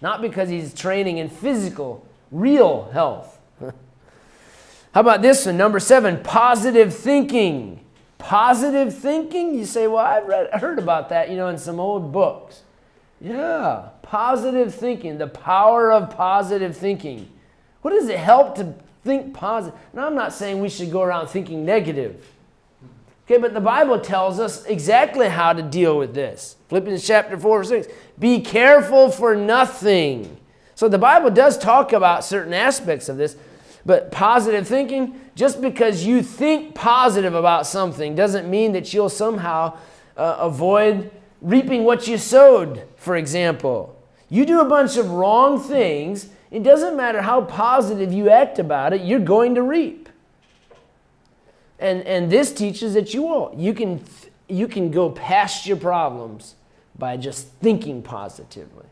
not because he's training in physical, real health. How about this one? Number 7, positive thinking. Positive thinking? You say, well, I heard about that, in some old books. Yeah, positive thinking, the power of positive thinking. What does it help to think positive? Now, I'm not saying we should go around thinking negative. Okay, but the Bible tells us exactly how to deal with this. Philippians chapter 4, 6. Be careful for nothing. So the Bible does talk about certain aspects of this, but positive thinking, just because you think positive about something doesn't mean that you'll somehow avoid reaping what you sowed, for example. You do a bunch of wrong things, it doesn't matter how positive you act about it, you're going to reap. And this teaches that you won't. You can go past your problems by just thinking positively.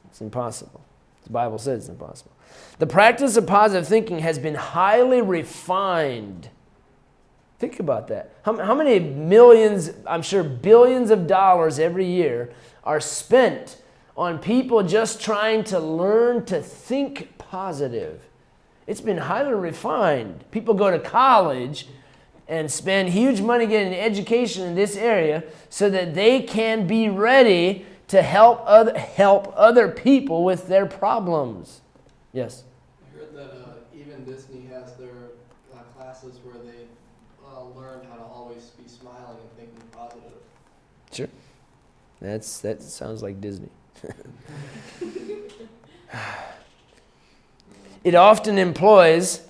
It's impossible. The Bible says it's impossible. The practice of positive thinking has been highly refined. Think about that. How many millions, I'm sure billions of dollars every year are spent on people just trying to learn to think positive? It's been highly refined. People go to college and spend huge money getting an education in this area so that they can be ready to help other people with their problems. Yes? I heard that even Disney has their classes where they learn how to always be smiling and thinking positive. Sure. That sounds like Disney.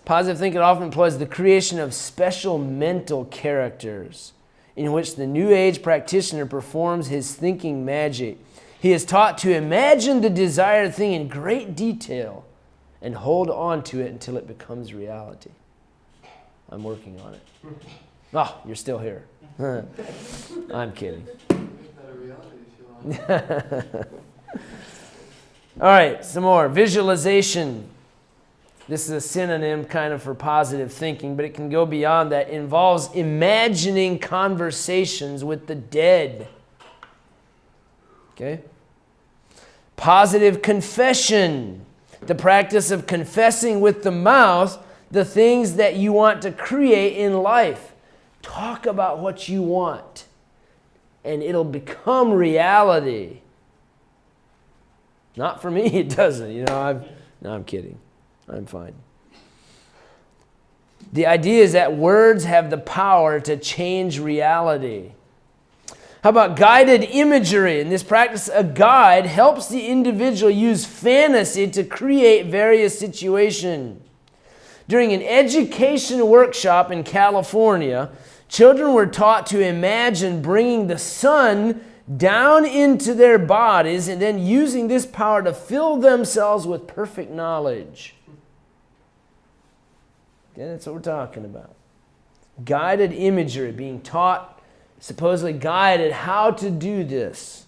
Positive thinking often employs the creation of special mental characters in which the New Age practitioner performs his thinking magic. He is taught to imagine the desired thing in great detail and hold on to it until it becomes reality. I'm working on it. Oh, you're still here. I'm kidding. All right, some more. Visualization. This is a synonym kind of for positive thinking, but it can go beyond that. It involves imagining conversations with the dead. Okay? Positive confession. The practice of confessing with the mouth the things that you want to create in life. Talk about what you want, and it'll become reality. Not for me, it doesn't. No, I'm kidding. I'm fine. The idea is that words have the power to change reality. How about guided imagery? In this practice, a guide helps the individual use fantasy to create various situations. During an education workshop in California, children were taught to imagine bringing the sun down into their bodies and then using this power to fill themselves with perfect knowledge. Okay, that's what we're talking about. Guided imagery, being taught, supposedly guided how to do this.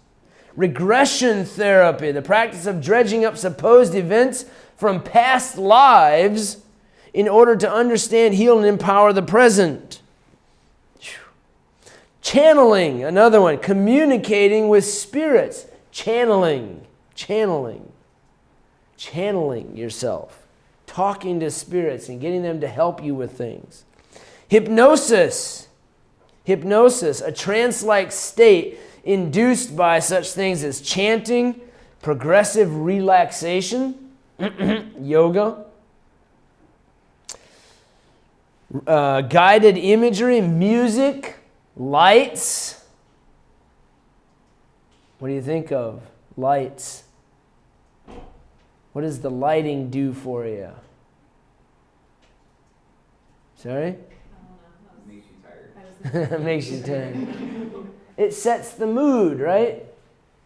Regression therapy, the practice of dredging up supposed events from past lives in order to understand, heal, and empower the present. Channeling, another one, communicating with spirits. Channeling yourself. Talking to spirits and getting them to help you with things. Hypnosis, a trance-like state induced by such things as chanting, progressive relaxation, yoga. guided imagery, music, lights. What do you think of? Lights. What does the lighting do for you? Sorry? Makes you tired. Makes you tired. It sets the mood, right?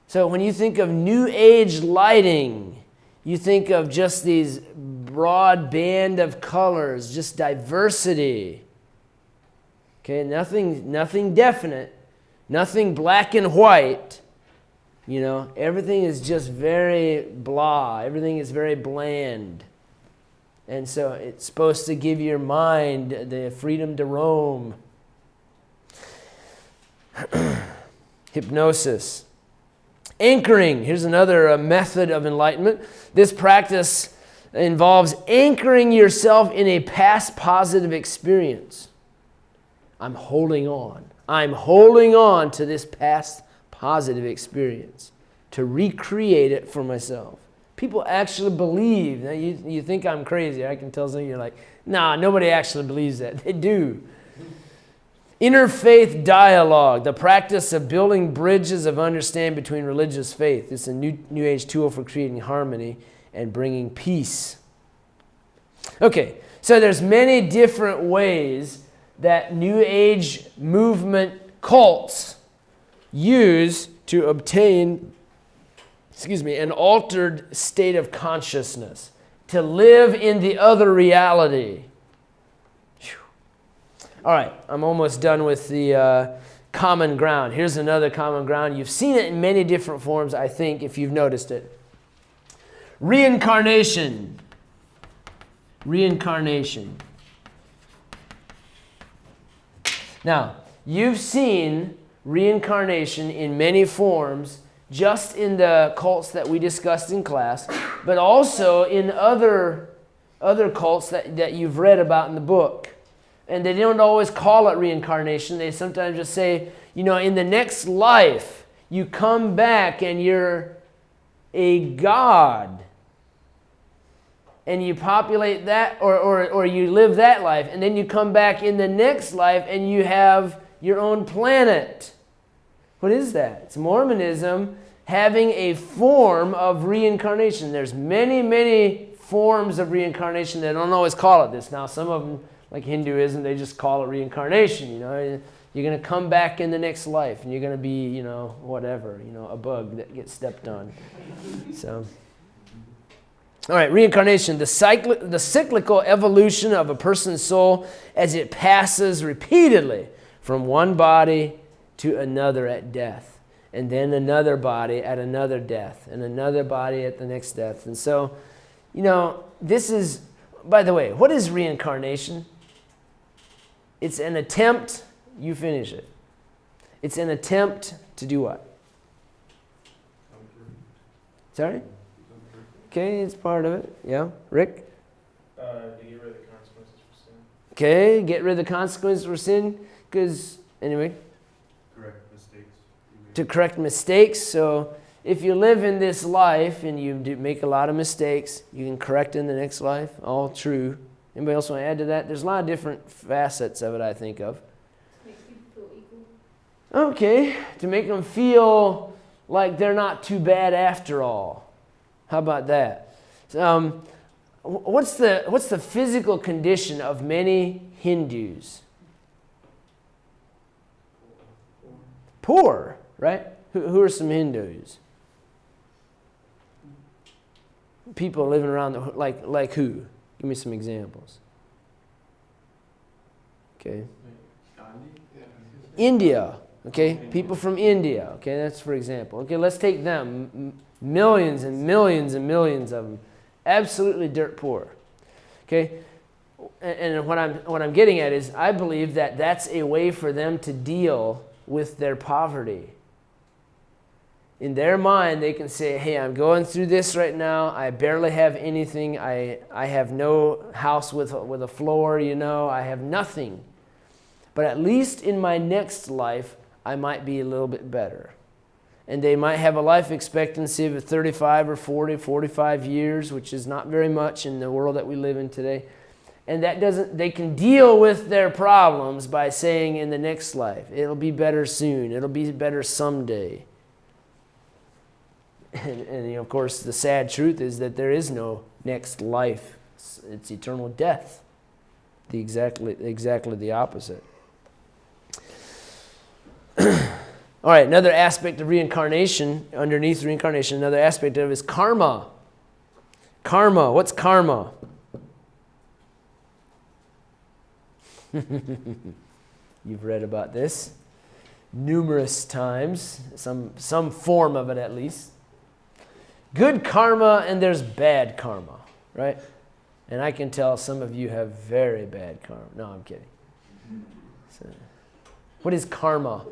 So when you think of New Age lighting, you think of just these broad band of colors, just diversity. Okay, nothing definite, nothing black and white. You know, everything is just very blah. Everything is very bland. And so it's supposed to give your mind the freedom to roam. Hypnosis. Anchoring. Here's another method of enlightenment. This practice involves anchoring yourself in a past positive experience. I'm holding on. I'm holding on to this past positive experience to recreate it for myself. People actually believe. Now you think I'm crazy. I can tell some of you are like, nah, nobody actually believes that. They do. Interfaith dialogue, the practice of building bridges of understanding between religious faith. It's a new age tool for creating harmony and bringing peace. Okay, so there's many different ways that New Age movement cults use to obtain, an altered state of consciousness, to live in the other reality. Whew. All right, I'm almost done with the common ground. Here's another common ground. You've seen it in many different forms, I think, if you've noticed it. Reincarnation. Reincarnation. Now, you've seen reincarnation in many forms, just in the cults that we discussed in class, but also in other cults that you've read about in the book. And they don't always call it reincarnation. They sometimes just say, in the next life, you come back and you're a god. And you populate that, or you live that life, and then you come back in the next life and you have your own planet. What is that? It's Mormonism having a form of reincarnation. There's many, many forms of reincarnation. They don't always call it this. Now, some of them, like Hinduism, they just call it reincarnation. You're going to come back in the next life, and you're going to be, whatever, a bug that gets stepped on. So, all right, reincarnation, the cyclical evolution of a person's soul as it passes repeatedly from one body to another at death, and then another body at another death, and another body at the next death. And so, this is, by the way, what is reincarnation? It's an attempt, you finish it. It's an attempt to do what? Sorry? Okay, it's part of it. Yeah, Rick? To get rid of the consequences for sin. Okay, get rid of the consequences for sin, because, anyway. Correct mistakes. To correct mistakes. So if you live in this life and you make a lot of mistakes, you can correct in the next life. All true. Anybody else want to add to that? There's a lot of different facets of it I think of. Makes people feel equal. Okay, to make them feel like they're not too bad after all. How about that? What's the physical condition of many Hindus? Poor, right? Who are some Hindus? People living around, like who? Give me some examples. Okay. India, okay? People from India, okay? That's for example. Okay, let's take them. Millions and millions and millions of them. Absolutely dirt poor. Okay? And what I'm getting at is I believe that that's a way for them to deal with their poverty. In their mind, they can say, hey, I'm going through this right now. I barely have anything. I have no house with a floor, I have nothing. But at least in my next life, I might be a little bit better. And they might have a life expectancy of 35 or 40, 45 years, which is not very much in the world that we live in today. And that doesn't, they can deal with their problems by saying in the next life, it'll be better soon, it'll be better someday. And of course, the sad truth is that there is no next life. It's eternal death. Exactly the opposite. All right, another aspect of reincarnation, underneath reincarnation, another aspect of it is karma. Karma, what's karma? You've read about this numerous times, some form of it at least. Good karma and there's bad karma, right? And I can tell some of you have very bad karma. No, I'm kidding. So, what is karma?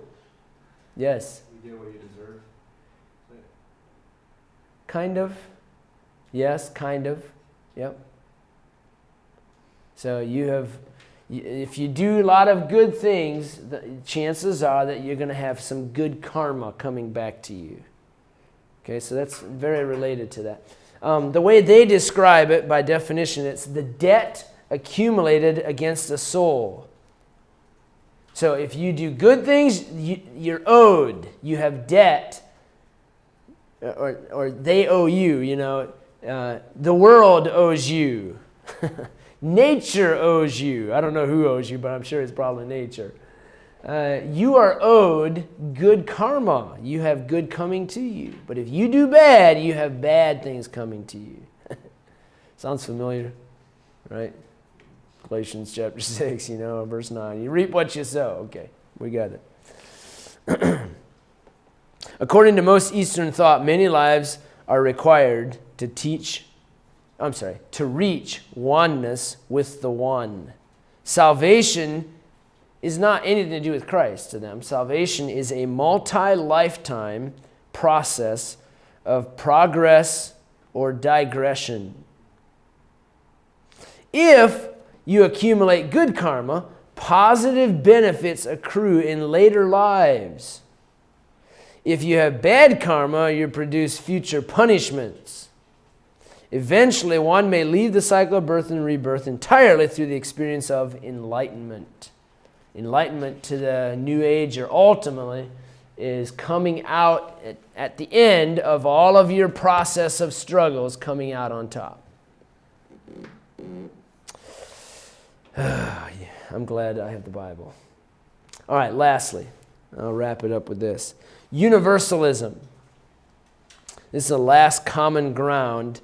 Yes? You get what you deserve. Kind of. Yes, kind of. Yep. So if you do a lot of good things, the chances are that you're going to have some good karma coming back to you. Okay, so that's very related to that. The way they describe it, by definition, it's the debt accumulated against a soul. So if you do good things, you're owed. You have debt. Or they owe you, you know. The world owes you. Nature owes you. I don't know who owes you, but I'm sure it's probably nature. You are owed good karma. You have good coming to you. But if you do bad, you have bad things coming to you. Sounds familiar, right? Galatians chapter 6, verse 9. You reap what you sow. Okay, we got it. According to most Eastern thought, many lives are required to reach oneness with the One. Salvation is not anything to do with Christ to them. Salvation is a multi-lifetime process of progress or digression. If you accumulate good karma, positive benefits accrue in later lives. If you have bad karma, you produce future punishments. Eventually, one may leave the cycle of birth and rebirth entirely through the experience of enlightenment. Enlightenment to the New Age, or ultimately, is coming out at the end of all of your process of struggles, coming out on top. I'm glad I have the Bible. All right, lastly, I'll wrap it up with this. Universalism. This is the last common ground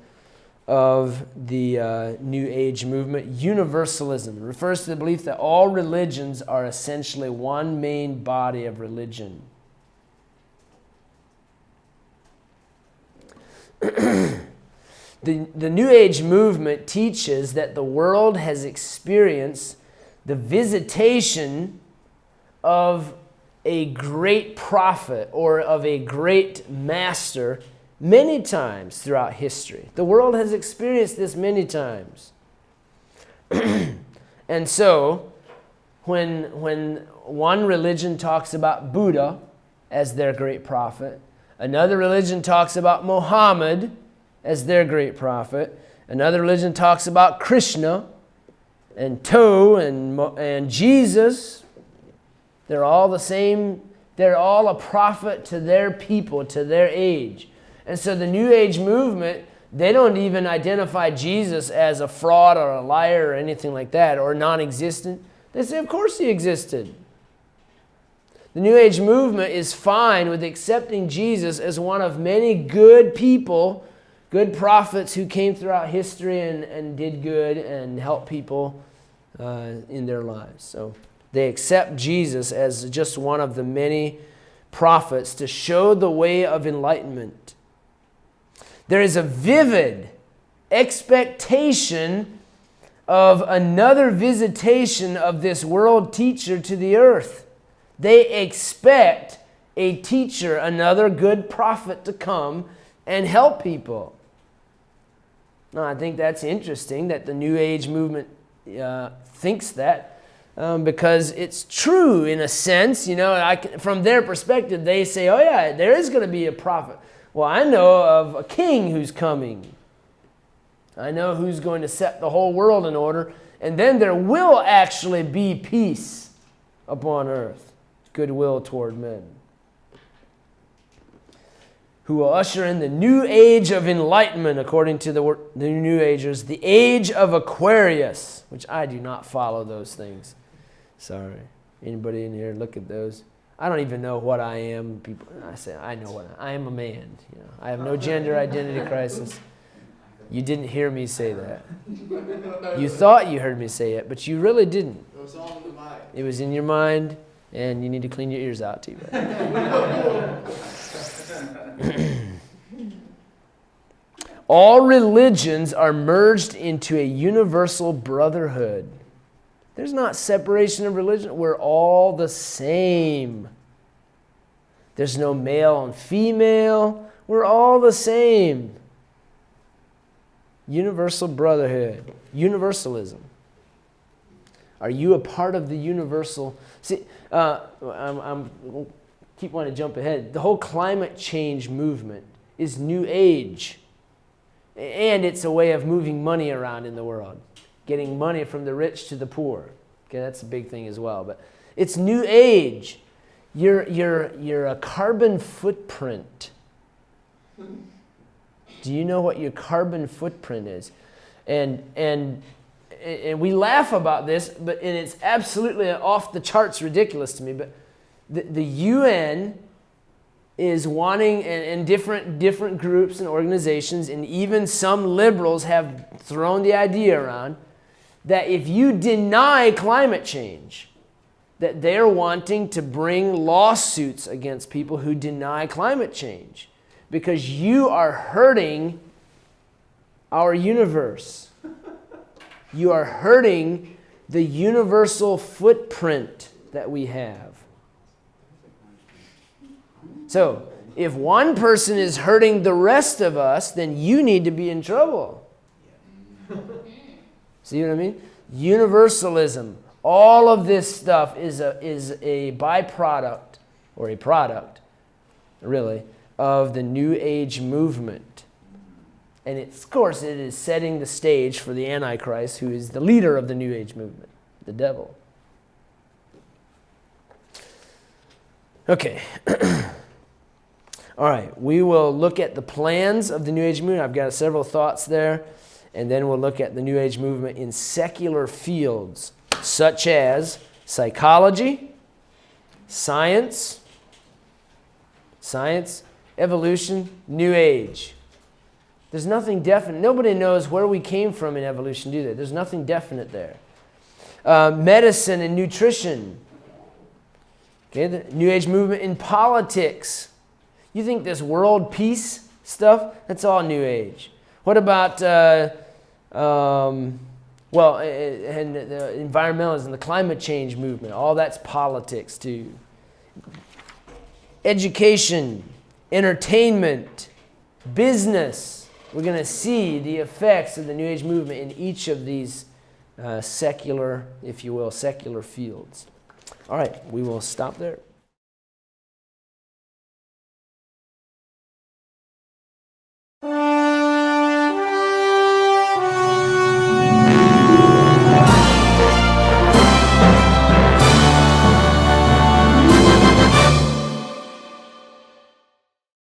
of the New Age movement. Universalism refers to the belief that all religions are essentially one main body of religion. The New Age movement teaches that the world has experienced the visitation of a great prophet or of a great master many times throughout history. The world has experienced this many times. And so, when one religion talks about Buddha as their great prophet, another religion talks about Muhammad as their great prophet, another religion talks about Krishna and To and Jesus, they're all the same. They're all a prophet to their people, to their age. And so the New Age movement, they don't even identify Jesus as a fraud or a liar or anything like that, or non-existent. They say, of course he existed. The New Age movement is fine with accepting Jesus as one of many good people, good prophets who came throughout history and did good and helped people in their lives. So they accept Jesus as just one of the many prophets to show the way of enlightenment. There is a vivid expectation of another visitation of this world teacher to the earth. They expect a teacher, another good prophet to come and help people. Now, I think that's interesting that the New Age movement thinks that because it's true in a sense. From their perspective, they say, oh yeah, there is going to be a prophet. Well, I know of a king who's coming. I know who's going to set the whole world in order. And then there will actually be peace upon earth, goodwill toward men, who will usher in the new age of enlightenment, according to the New Agers, the age of Aquarius, which I do not follow those things. Sorry. Anybody in here look at those? I don't even know what I am. People, I say, I know what I am. A man. You know, I have no gender identity crisis. You didn't hear me say that. You thought you heard me say it, but you really didn't. It was all in the mind. It was in your mind, and you need to clean your ears out too. All religions are merged into a universal brotherhood. There's not separation of religion. We're all the same. There's no male and female. We're all the same. Universal brotherhood. Universalism. Are you a part of the universal? See, I'm keep wanting to jump ahead. The whole climate change movement is New Age. And it's a way of moving money around in the world. Getting money from the rich to the poor. Okay, that's a big thing as well. But it's New Age. You're a carbon footprint. Do you know what your carbon footprint is? And we laugh about this, and it's absolutely off the charts ridiculous to me. But the UN is wanting, and different groups and organizations, and even some liberals have thrown the idea around, that if you deny climate change, that they're wanting to bring lawsuits against people who deny climate change, because you are hurting our universe. You are hurting the universal footprint that we have. So, if one person is hurting the rest of us, then you need to be in trouble. See what I mean? Universalism. All of this stuff is a byproduct, or a product, really, of the New Age movement. And of course, it is setting the stage for the Antichrist, who is the leader of the New Age movement, the devil. Okay. All right, we will look at the plans of the New Age movement. I've got several thoughts there. And then we'll look at the New Age movement in secular fields, such as psychology, science, evolution, New Age. There's nothing definite. Nobody knows where we came from in evolution, do they? There's nothing definite there. Medicine and nutrition. Okay, the New Age movement in politics. You think this world peace stuff? That's all New Age. What about, and the environmentalism, the climate change movement? All that's politics too. Education, entertainment, business. We're going to see the effects of the New Age movement in each of these secular, if you will, secular fields. All right, we will stop there.